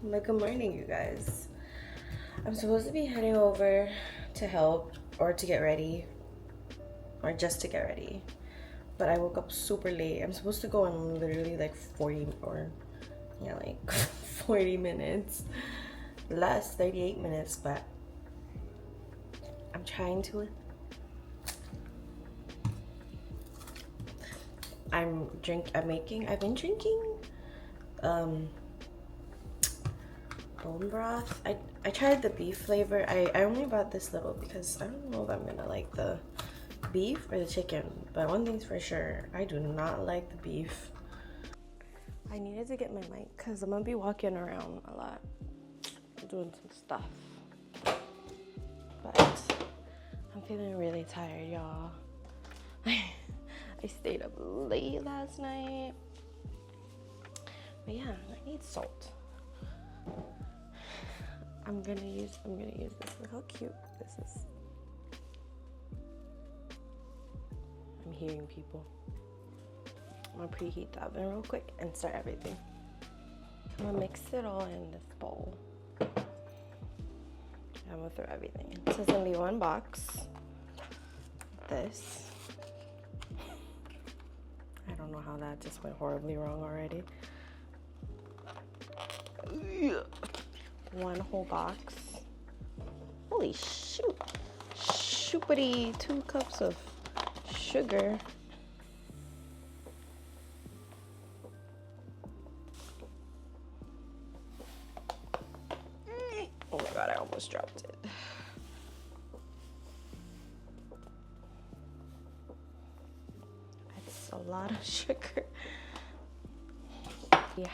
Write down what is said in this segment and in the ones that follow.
Like, good morning, you guys. I'm supposed to be heading over to help or to get ready or just to get ready, but I woke up super late. I'm supposed to go in literally like 40 or like 40 minutes, less 38 minutes, but I'm trying to. I've been drinking bone broth. I tried the beef flavor. I only bought this little because I don't know if I'm gonna like the beef or the chicken, but one thing's for sure, I do not like the beef. I needed to get my mic because I'm gonna be walking around a lot doing some stuff, but I'm feeling really tired, y'all. I stayed up late last night, but yeah, I need salt. I'm gonna use this. Look how cute this is. I'm hearing people. I'm gonna preheat the oven real quick and start everything. I'm gonna mix it all in this bowl. I'm gonna throw everything in. So it's gonna be one box. This. I don't know how that just went horribly wrong already. One whole box. Holy shoot. Shoopity 2 cups of sugar. Oh my god, I almost dropped it. That's a lot of sugar.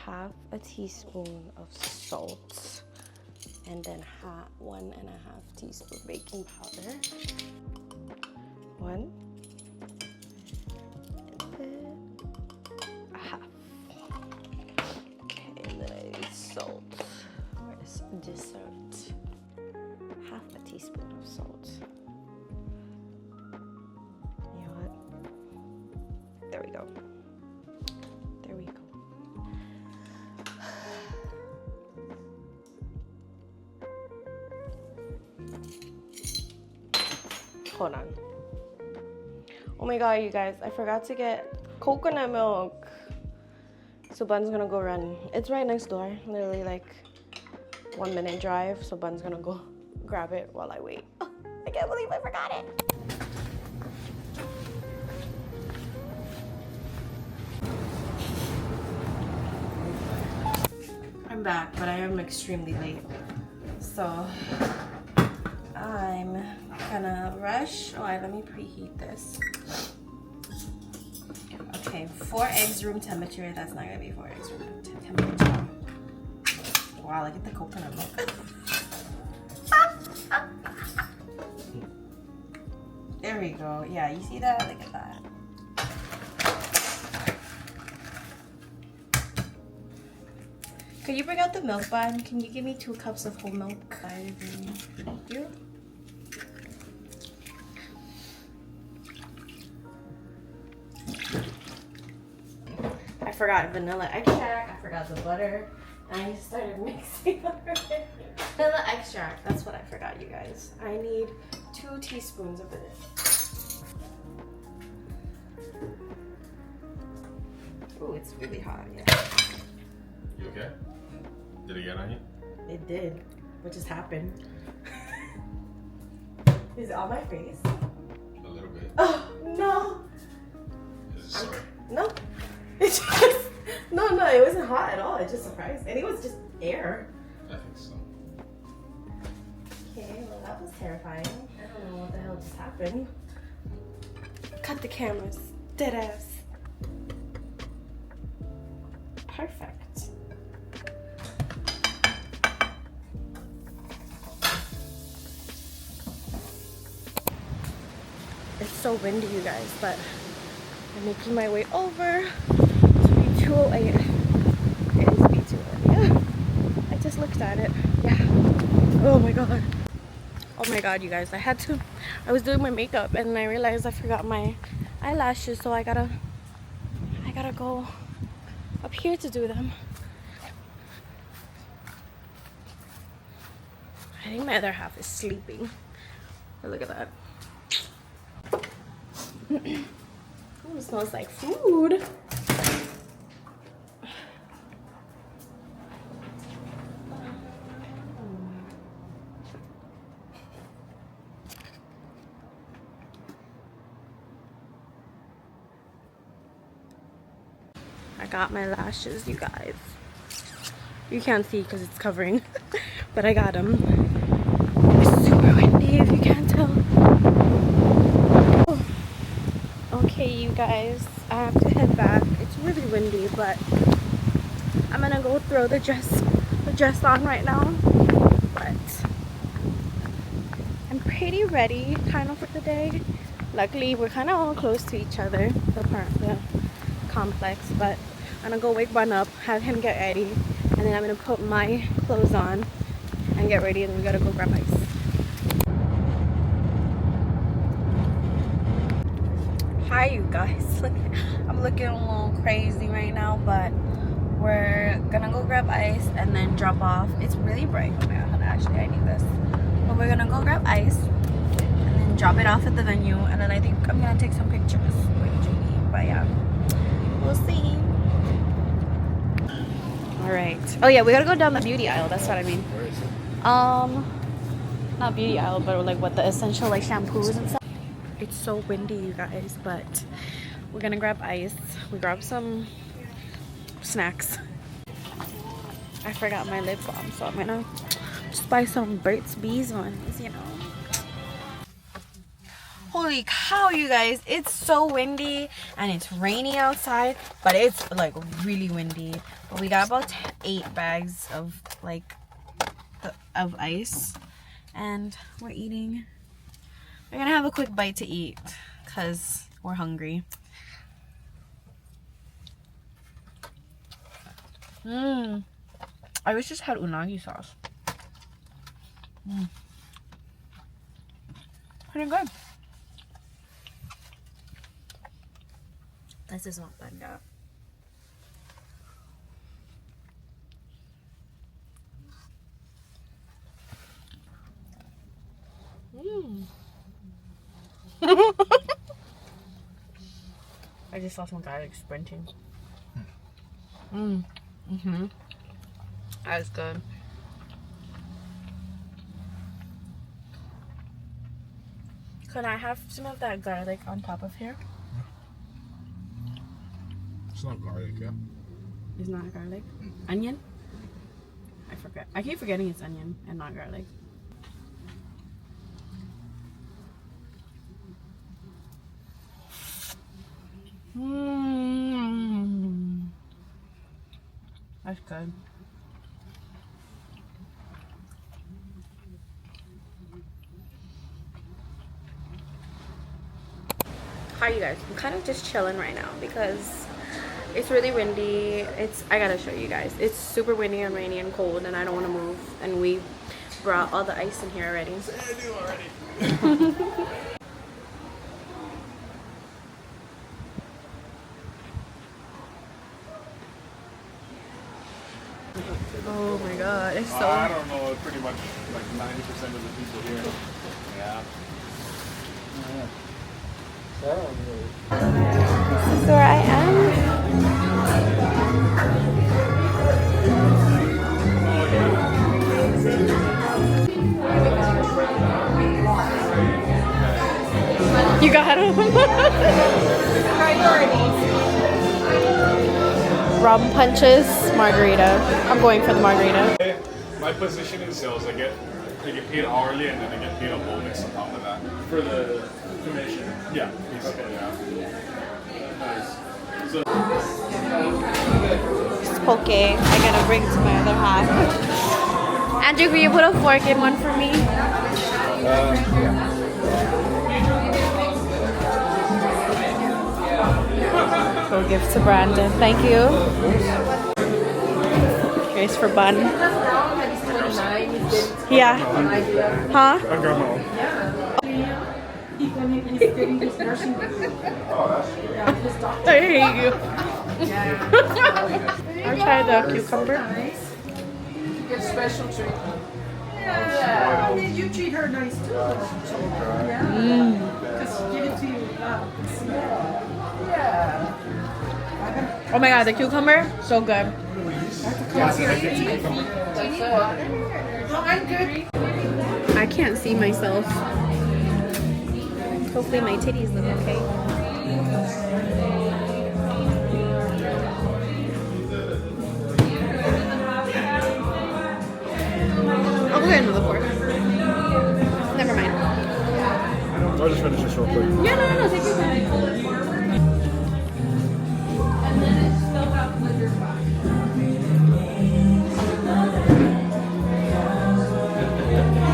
Half a teaspoon of salt, and then 1.5 teaspoon baking powder. 1 and then a half. Okay, and then I need salt. Where's dessert? Half a teaspoon of salt. You know what? There we go. There we go. Hold on. Oh my god, you guys, I forgot to get coconut milk. So Bun's gonna go run. It's right next door, literally like 1 minute drive. So Bun's gonna go grab it while I wait. Oh, I can't believe I forgot it. I'm back, but I am extremely late. So I'm gonna rush. Oh, let me preheat this. Okay, 4 eggs room temperature. That's not gonna be 4 eggs room temperature. Wow, look at the coconut milk. There we go. Yeah, you see that? Look at that. Could you bring out the milk bun? Can you give me 2 cups of whole milk? Thank you. I forgot vanilla extract. I forgot the butter. And I started mixing already. Vanilla extract. That's what I forgot, you guys. I need 2 teaspoons of it. Oh, it's really hot. Yeah. You okay? Did it get on you? It did. What just happened? Is it on my face? A little bit. Oh no! Is it sore? No. It just no, it wasn't hot at all. It just surprised, and it was just air. I think so. Okay, well that was terrifying. I don't know what the hell just happened. Cut the cameras. Dead ass. Perfect. It's so windy, you guys, but I'm making my way over to B208. It is B208. Yeah. I just looked at it. Yeah. Oh my god. Oh my god, you guys. I was doing my makeup and I realized I forgot my eyelashes, so I gotta go up here to do them. I think my other half is sleeping. Oh, look at that. Oh, it smells like food. I got my lashes, you guys. You can't see because it's covering, but I got them. It's super windy if you can't tell. Oh. Okay, you guys, I have to head back. It's really windy, but I'm gonna go throw the dress on right now. But I'm pretty ready, kind of, for the day. Luckily, we're kind of all close to each other, the complex. But I'm gonna go wake Bun up, have him get ready, and then I'm gonna put my clothes on and get ready, and then we gotta go grab ice. Hi, you guys. I'm looking a little crazy right now, but we're gonna go grab ice and then drop off. It's really bright. Oh my god, actually I need this. But we're gonna go grab ice and then drop it off at the venue, and then I think I'm gonna take some pictures with Julie. But yeah, we'll see. Alright. Oh yeah, we gotta go down the beauty aisle, that's what I mean. Where is it? Not beauty aisle, but like what the essential like shampoos and stuff. It's so windy, you guys, but we're gonna grab ice. We grab some snacks. I forgot my lip balm, so I'm gonna just buy some Burt's Bees ones, you know. Holy cow, you guys, it's so windy and it's rainy outside, but it's like really windy. But we got about 8 bags of like of ice, and we're eating. We're gonna have a quick bite to eat because we're hungry. I wish this had unagi sauce. Pretty good. This is not bad yet. I just saw some guy like sprinting. That was good. Could I have some of that garlic on top of here? It's not garlic, yeah. It's not garlic. Onion? I forget. I keep forgetting it's onion and not garlic. That's good. Hi, you guys. I'm kind of just chilling right now because it's really windy. I gotta show you guys. It's super windy and rainy and cold, and I don't want to move. And we brought all the ice in here already. Oh my god, it's so... I don't know, pretty much like 90% of the people here. Yeah. This is where I am. You got him. Rum punches, margarita. I'm going for the margarita. My position in sales, I get paid hourly and then I get paid a bonus on top of that. For the commission? Yeah, basically, yeah. Nice. So, It's poke. I gotta bring to my other half. Andrew, will you put a fork in one for me? Go give to Brandon. Thank you. Here's for Bun. Yeah. Huh? I got my own. There you go. I'll try the cucumber. Get special treat. Yeah. I mean, you treat her nice too. Yeah. Just give it to you without the smell. Yeah. Oh my god, the cucumber, so good. I'm good. I can't see myself. Hopefully my titties look okay. I'll go get another fork. Never mind. I'll just finish this real quick. Yeah, no, take your time.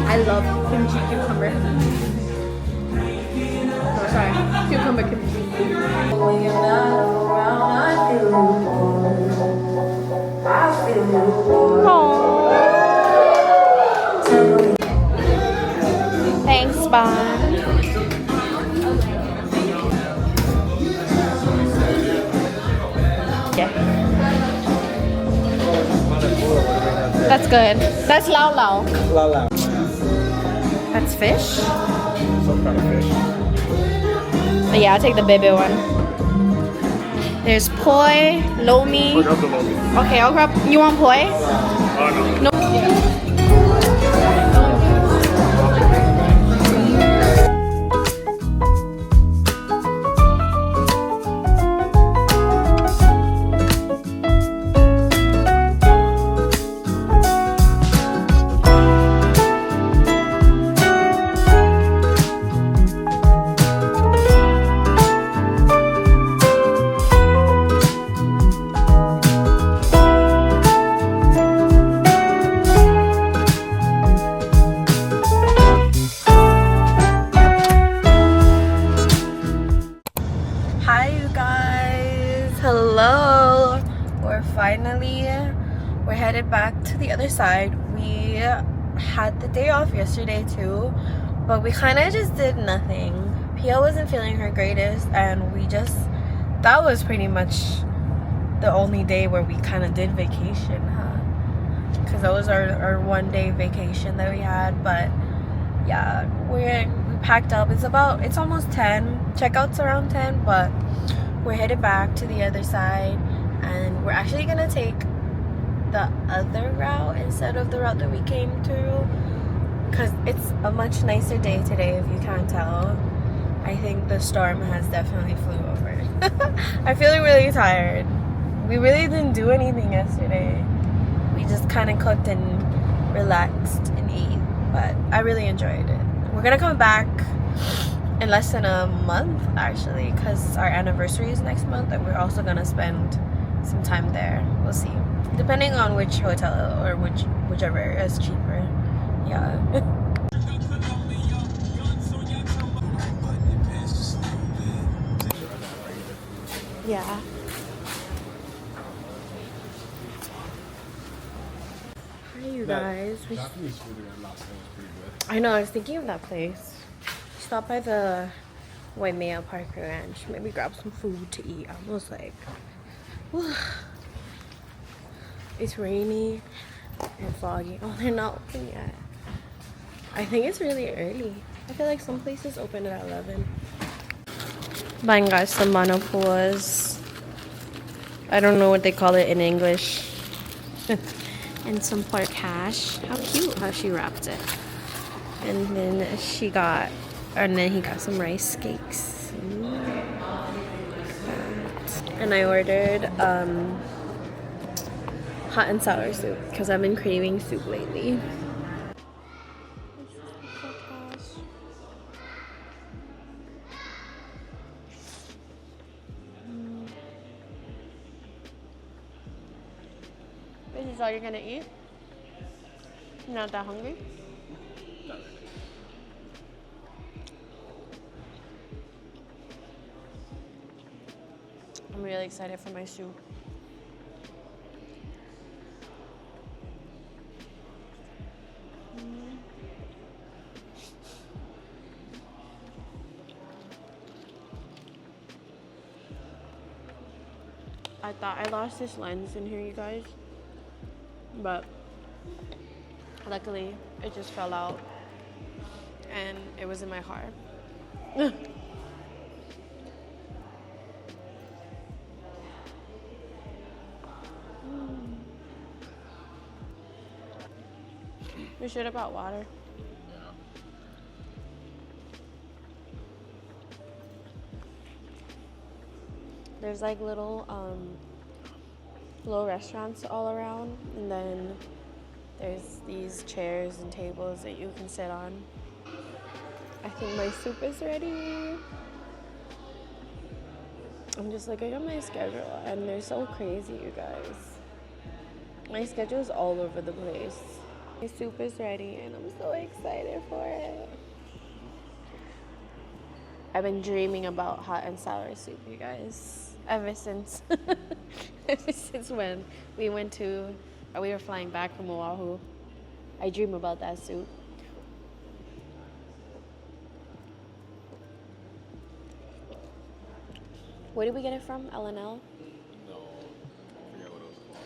I love kimchi cucumber. Oh, sorry. Cucumber kimchi. Thanks, bye. Yeah. That's good. That's lao lao. La la. That's fish? Some kind of fish. Yeah, I'll take the baby one. There's poi, lomi. Look up the lomi. Okay, I'll grab. You want poi? No. No. Hi, you guys. Hello. We're headed back to the other side. We had the day off yesterday too, but we kind of just did nothing. Pia wasn't feeling her greatest, and that was pretty much the only day where we kind of did vacation, huh? Because that was our 1 day vacation that we had. But yeah, we packed up. It's almost 10. Checkout's around 10, but we're headed back to the other side, and we're actually gonna take the other route instead of the route that we came through, because it's a much nicer day today, if you can't tell. I think the storm has definitely flew over. I'm feeling really tired. We really didn't do anything yesterday. We just kind of cooked and relaxed and ate, but I really enjoyed it. We're gonna come back in less than a month, actually, because our anniversary is next month, and we're also gonna spend some time there. We'll see, depending on which hotel or whichever is cheaper. Yeah. Yeah. Hi, you guys. Japanese food in Las Vegas was pretty good. I know, I was thinking of that place. Stop by the Waimea Park Ranch. Maybe grab some food to eat. I was like, whew. It's rainy and foggy. Oh, they're not open yet. I think it's really early. I feel like some places open at 11. Buying guys some manopuas. I don't know what they call it in English. And some pork hash. How cute how she wrapped it. And then he got some rice cakes. And I ordered hot and sour soup because I've been craving soup lately. This is all you're gonna eat? You're not that hungry? I'm really excited for my soup. I thought I lost this lens in here, you guys, but Luckily, it just fell out and it was in my car. We should have bought water. There's like little restaurants all around, and then there's these chairs and tables that you can sit on. I think my soup is ready. I'm just looking at my schedule, and they're so crazy, you guys. My schedule is all over the place. My soup is ready, and I'm so excited for it. I've been dreaming about hot and sour soup, you guys, ever since when we were flying back from Oahu. I dream about that soup. Where did we get it from? LNL? No, I forget what it was called.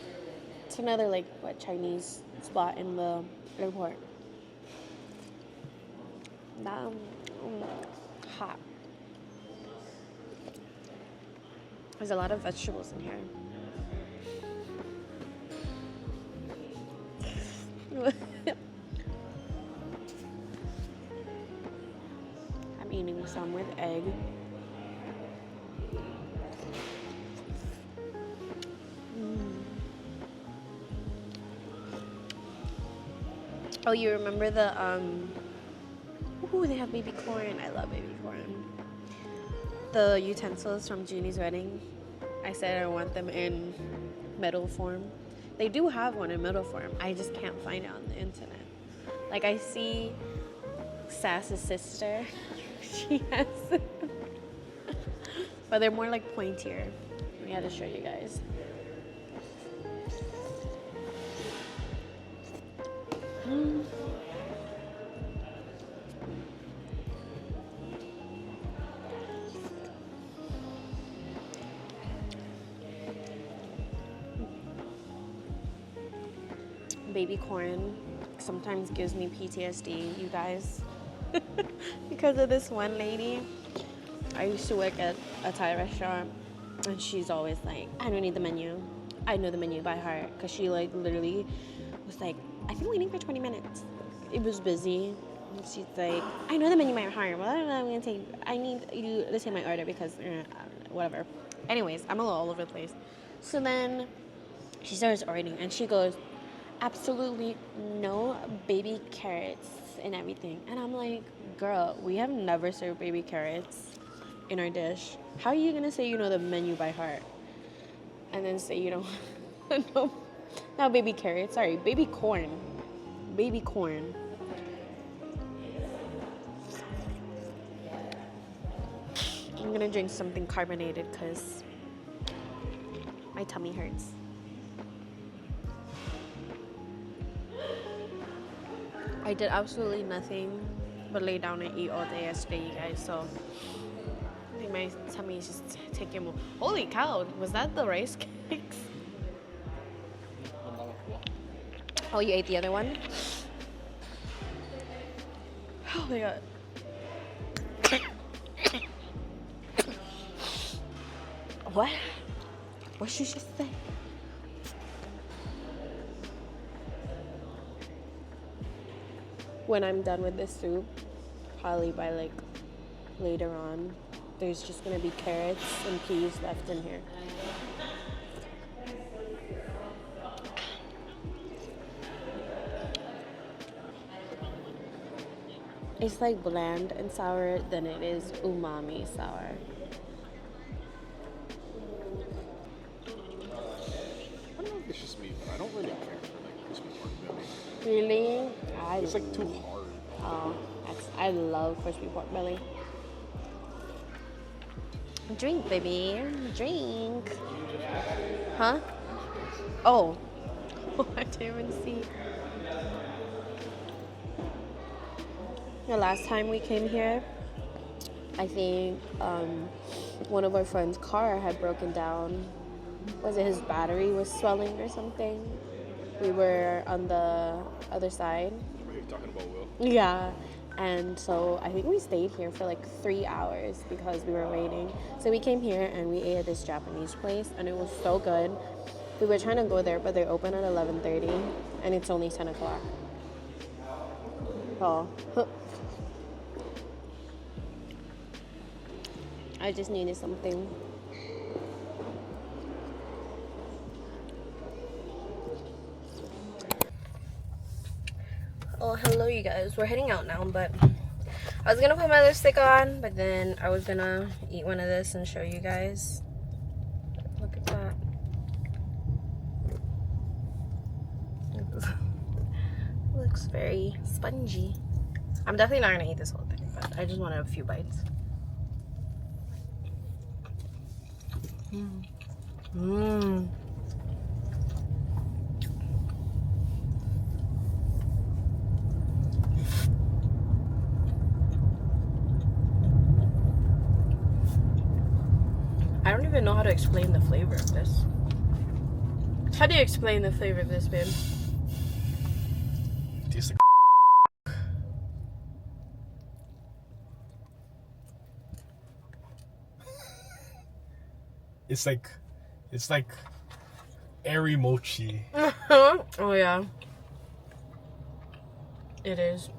It's another Chinese spot in the airport. Hot. There's a lot of vegetables in here. I'm eating some with egg. Oh, you remember the they have baby corn. I love baby corn. The utensils from Jeannie's wedding. I said I want them in metal form. They do have one in metal form. I just can't find it on the internet. Like, I see Sass's sister. She has but they're more like pointier. I had to show you guys. Baby corn sometimes gives me PTSD, you guys. Because of this one lady. I used to work at a Thai restaurant, and she's always like, I don't need the menu. I know the menu by heart. Because she literally was like, I've been waiting for 20 minutes. It was busy. And she's like, I know the menu by heart. Well, I don't know. I'm going to take, I need you to take my order because whatever. Anyways, I'm a little all over the place. So then she starts ordering, and she goes, absolutely no baby carrots and everything. And I'm like, girl, we have never served baby carrots in our dish. How are you gonna say you know the menu by heart and then say you don't know? Not baby carrots, sorry, baby corn. Baby corn. I'm gonna drink something carbonated because my tummy hurts. I did absolutely nothing but lay down and eat all day yesterday, you guys, so I think my tummy is just taking more. Holy cow, was that the rice cakes? Oh, you ate the other one? Oh my god. What? What did you just say? When I'm done with this soup, probably by later on, there's just gonna be carrots and peas left in here. It's like bland and sour than it is umami sour. I don't know if it's just me, but I don't really care for crispy pork belly. Really? It's too hard. Oh, I love crispy pork belly. Drink, baby. Drink. Huh? Oh. I didn't even see. The last time we came here, I think one of our friend's car had broken down. Was it his battery was swelling or something? we were on the other side. What are you talking about, Will? Yeah. And so I think we stayed here for like 3 hours because we were waiting. So we came here and we ate at this Japanese place and it was so good. We were trying to go there, but they open at 11:30 and it's only 10 o'clock. Oh. I just needed something. Oh, hello you guys. We're heading out now, but I was gonna put my lipstick on, but then I was gonna eat one of this and show you guys. Look at that. Looks very spongy. I'm definitely not gonna eat this whole thing, but I just wanted a few bites. Mmm. I don't even know how to explain the flavor of this. How do you explain the flavor of this, babe? Tastes like it's like airy mochi. Oh yeah. It is.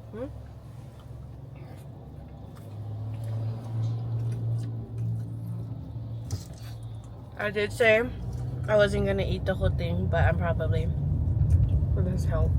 I did say I wasn't gonna eat the whole thing, but I'm probably for this help.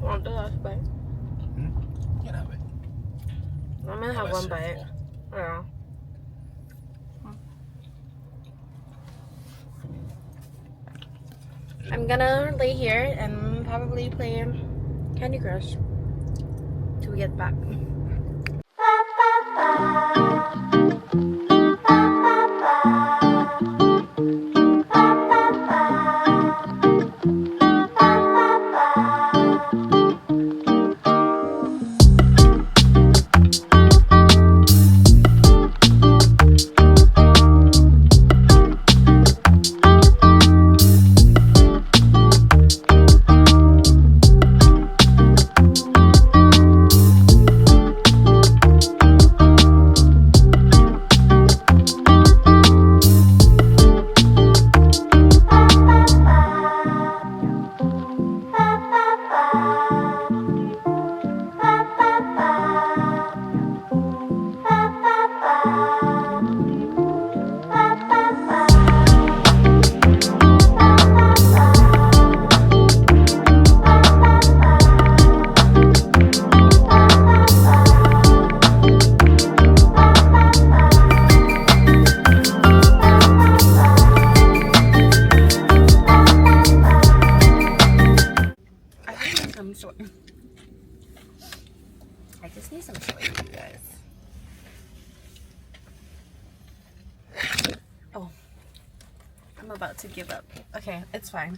Want the last bite? You can have it. I'm gonna have Unless one you're bite. full. Yeah. I'm gonna lay here and probably play Candy Crush till we get back. I just need some soy, you guys. Oh, I'm about to give up. Okay, it's fine.